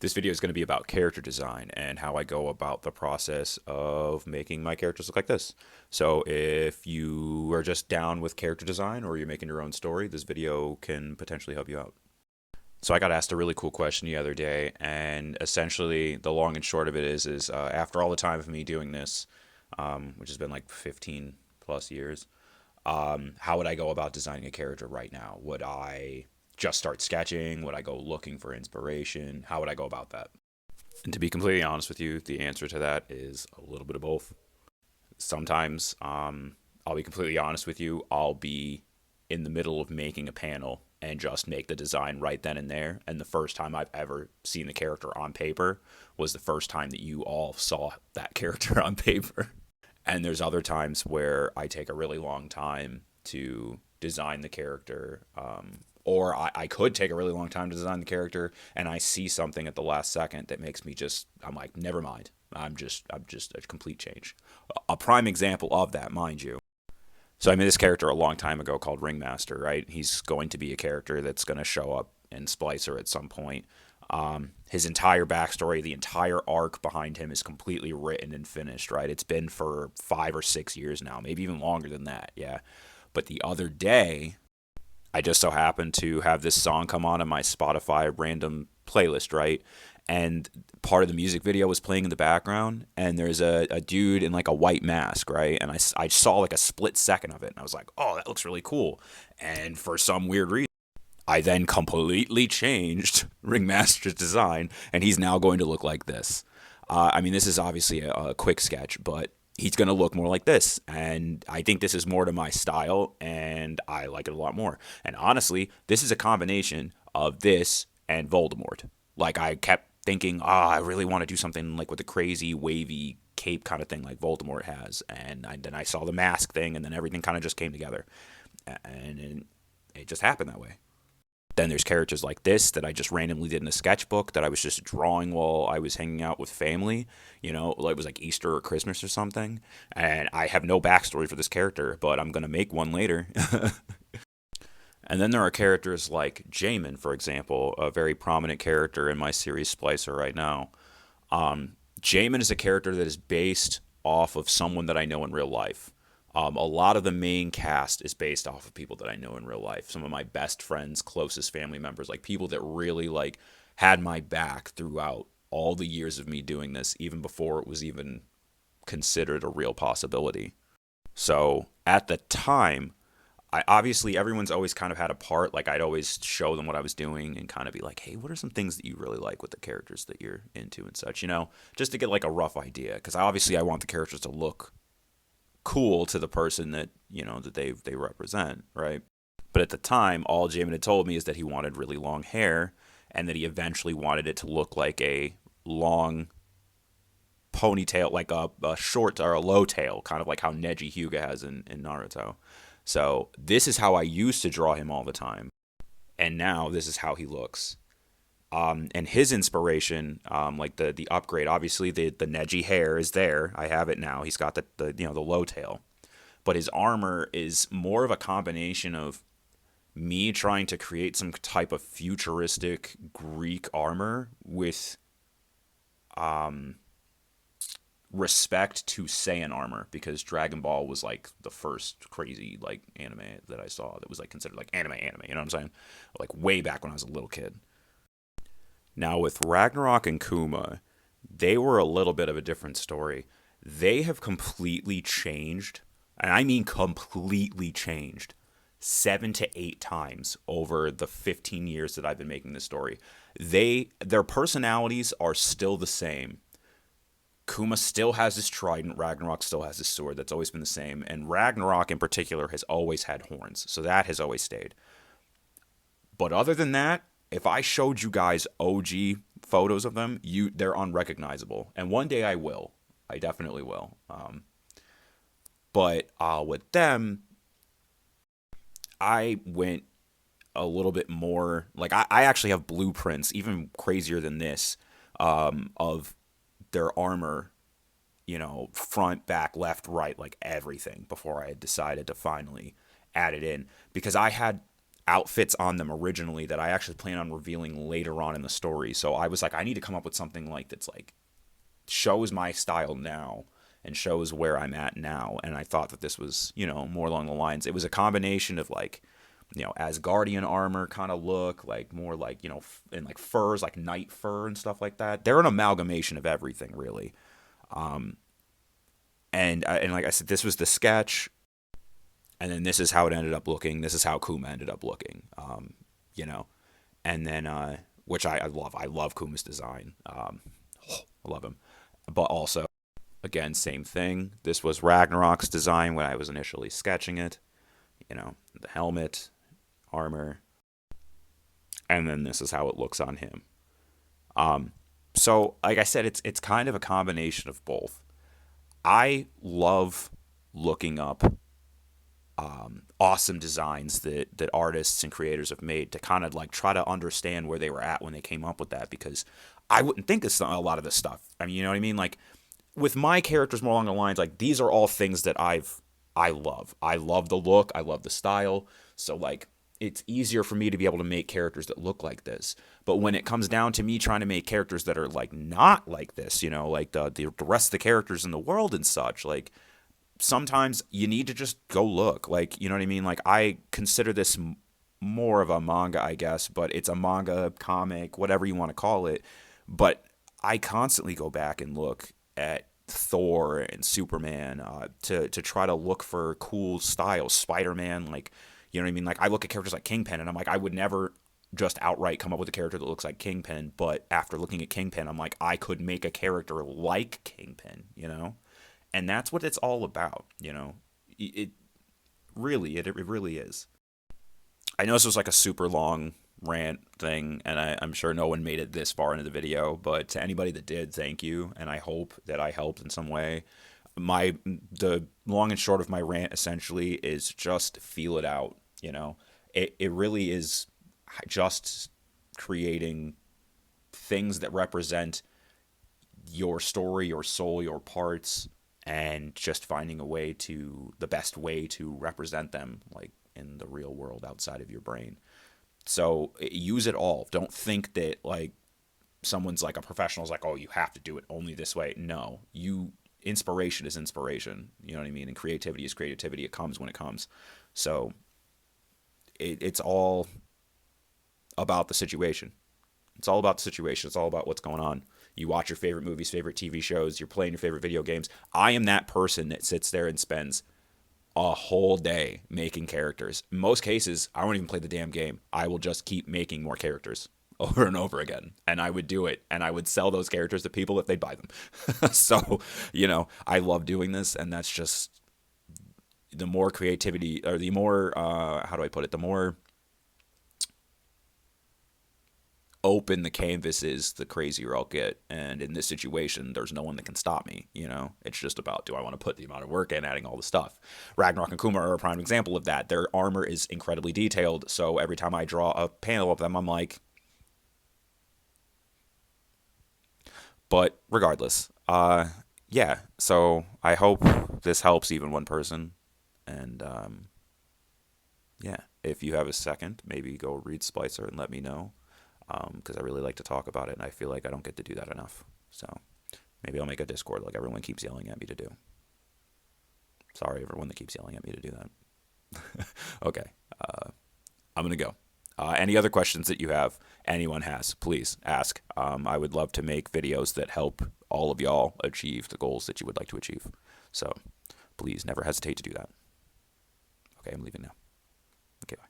This video is going to be about character design and how I go about the process of making my characters look like this. So if you are just down with character design or you're making your own story, this video can potentially help you out. So I got asked a really cool question the other day, and essentially the long and short of it is after all the time of me doing this, which has been like 15 plus years, how would I go about designing a character right now? Would I just start sketching? Would I go looking for inspiration? How would I go about that? And to be completely honest with you, the answer to that is a little bit of both. Sometimes, I'll be completely honest with you, I'll be in the middle of making a panel and just make the design right then and there. And the first time I've ever seen the character on paper was the first time that you all saw that character on paper. And there's other times where I take a really long time to design the character, or I could take a really long time to design the character, and I see something at the last second that makes me I'm like, never mind. I'm just a complete change. A prime example of that, mind you. So I made this character a long time ago called Ringmaster, right? He's going to be a character that's going to show up in Splicer at some point. His entire backstory, the entire arc behind him is completely written and finished, right? It's been for 5 or 6 years now, maybe even longer than that, yeah. But the other day, I just so happened to have this song come on in my Spotify random playlist, right? And part of the music video was playing in the background, and there's a dude in like a white mask, right? And I saw like a split second of it, and I was like, oh, that looks really cool. And for some weird reason, I then completely changed Ringmaster's design, and he's now going to look like this. I mean, this is obviously a quick sketch, but he's going to look more like this. And I think this is more to my style, and I like it a lot more. And honestly, this is a combination of this and Voldemort. Like, I kept thinking, I really want to do something like with a crazy, wavy cape kind of thing like Voldemort has. And then I saw the mask thing, and then everything kind of just came together. And it just happened that way. Then there's characters like this that I just randomly did in a sketchbook that I was just drawing while I was hanging out with family. Like it was like Easter or Christmas or something. And I have no backstory for this character, but I'm going to make one later. And then there are characters like Jamin, for example, a very prominent character in my series Splicer right now. Jamin is a character that is based off of someone that I know in real life. A lot of the main cast is based off of people that I know in real life. Some of my best friends, closest family members, like people that really like had my back throughout all the years of me doing this, even before it was even considered a real possibility. So at the time, obviously everyone's always kind of had a part. Like I'd always show them what I was doing and kind of be like, hey, what are some things that you really like with the characters that you're into and such, just to get like a rough idea. Because obviously I want the characters to look cool to the person that that they represent, right? But at the time, all Jamin had told me is that he wanted really long hair, and that he eventually wanted it to look like a long ponytail, like a short or a low tail, kind of like how Neji Hyuga has in Naruto. So this is how I used to draw him all the time, and now this is how he looks. And his inspiration, like the upgrade, obviously the Neji hair is there. I have it now. He's got the low tail, but his armor is more of a combination of me trying to create some type of futuristic Greek armor with respect to Saiyan armor, because Dragon Ball was like the first crazy like anime that I saw that was like considered like anime. You know what I'm saying? Like way back when I was a little kid. Now, with Ragnarok and Kuma, they were a little bit of a different story. They have completely changed, and I mean completely changed, 7 to 8 times over the 15 years that I've been making this story. Their personalities are still the same. Kuma still has his trident. Ragnarok still has his sword. That's always been the same. And Ragnarok in particular has always had horns, so that has always stayed. But other than that, if I showed you guys OG photos of them, they're unrecognizable. And one day I will. I definitely will. But with them, I went a little bit more. Like I actually have blueprints, even crazier than this, of their armor. Front, back, left, right, like everything before I had decided to finally add it in, because I had outfits on them originally that I actually plan on revealing later on in the story. So I was like, I need to come up with something like that's like shows my style now and shows where I'm at now. And I thought that this was, more along the lines. It was a combination of like, Asgardian armor kind of look, like more like, in like furs, like night fur and stuff like that. They're an amalgamation of everything, really. And like I said, this was the sketch, and then this is how it ended up looking. This is how Kuma ended up looking. You know, and then which I love. I love Kuma's design. I love him, but also again, same thing. This was Ragnarok's design when I was initially sketching it. The helmet, armor, and then this is how it looks on him. So like I said, it's kind of a combination of both. I love looking up awesome designs that artists and creators have made to kind of like try to understand where they were at when they came up with that, because I wouldn't think of a lot of this stuff. I mean, you know what I mean? Like with my characters, more along the lines like these are all things that I love. I love the look. I love the style. So like it's easier for me to be able to make characters that look like this. But when it comes down to me trying to make characters that are like not like this, like the rest of the characters in the world and such, like sometimes you need to just go look. Like, you know what I mean? Like I consider this more of a manga, I guess, but it's a manga, comic, whatever you want to call it. But I constantly go back and look at Thor and Superman to try to look for cool styles. Spider-Man, like, you know what I mean? Like I look at characters like Kingpin and I'm like, I would never just outright come up with a character that looks like Kingpin, but after looking at Kingpin, I'm like, I could make a character like Kingpin, And that's what it's all about. It really, it really is. I know this was like a super long rant thing, and I'm sure no one made it this far into the video, but to anybody that did, thank you, and I hope that I helped in some way. The long and short of my rant essentially is just feel it out. It really is just creating things that represent your story, your soul, your parts, and just finding the best way to represent them, like in the real world outside of your brain. So use it all. Don't think that like someone's like a professional is like, oh, you have to do it only this way. No, inspiration is inspiration. You know what I mean? And creativity is creativity. It comes when it comes. So it's all about the situation. It's all about the situation. It's all about what's going on. You watch your favorite movies, favorite TV shows, you're playing your favorite video games. I am that person that sits there and spends a whole day making characters. In most cases, I won't even play the damn game. I will just keep making more characters over and over again. And I would do it. And I would sell those characters to people if they'd buy them. So, I love doing this. And that's just the more creativity, or the more, how do I put it? The more open the canvas is, the crazier I'll get. And in this situation, there's no one that can stop me. It's just about, do I want to put the amount of work in adding all the stuff? Ragnarok and Kuma are a prime example of that. Their armor is incredibly detailed, so every time I draw a panel of them, I'm like, but regardless, yeah, so I hope this helps even one person. And yeah, if you have a second, maybe go read Splicer and let me know, because I really like to talk about it, and I feel like I don't get to do that enough. So maybe I'll make a Discord like everyone keeps yelling at me to do. Sorry, everyone that keeps yelling at me to do that. Okay, I'm going to go. Any other questions that you have, anyone has, please ask. I would love to make videos that help all of y'all achieve the goals that you would like to achieve. So please never hesitate to do that. Okay, I'm leaving now. Okay, bye.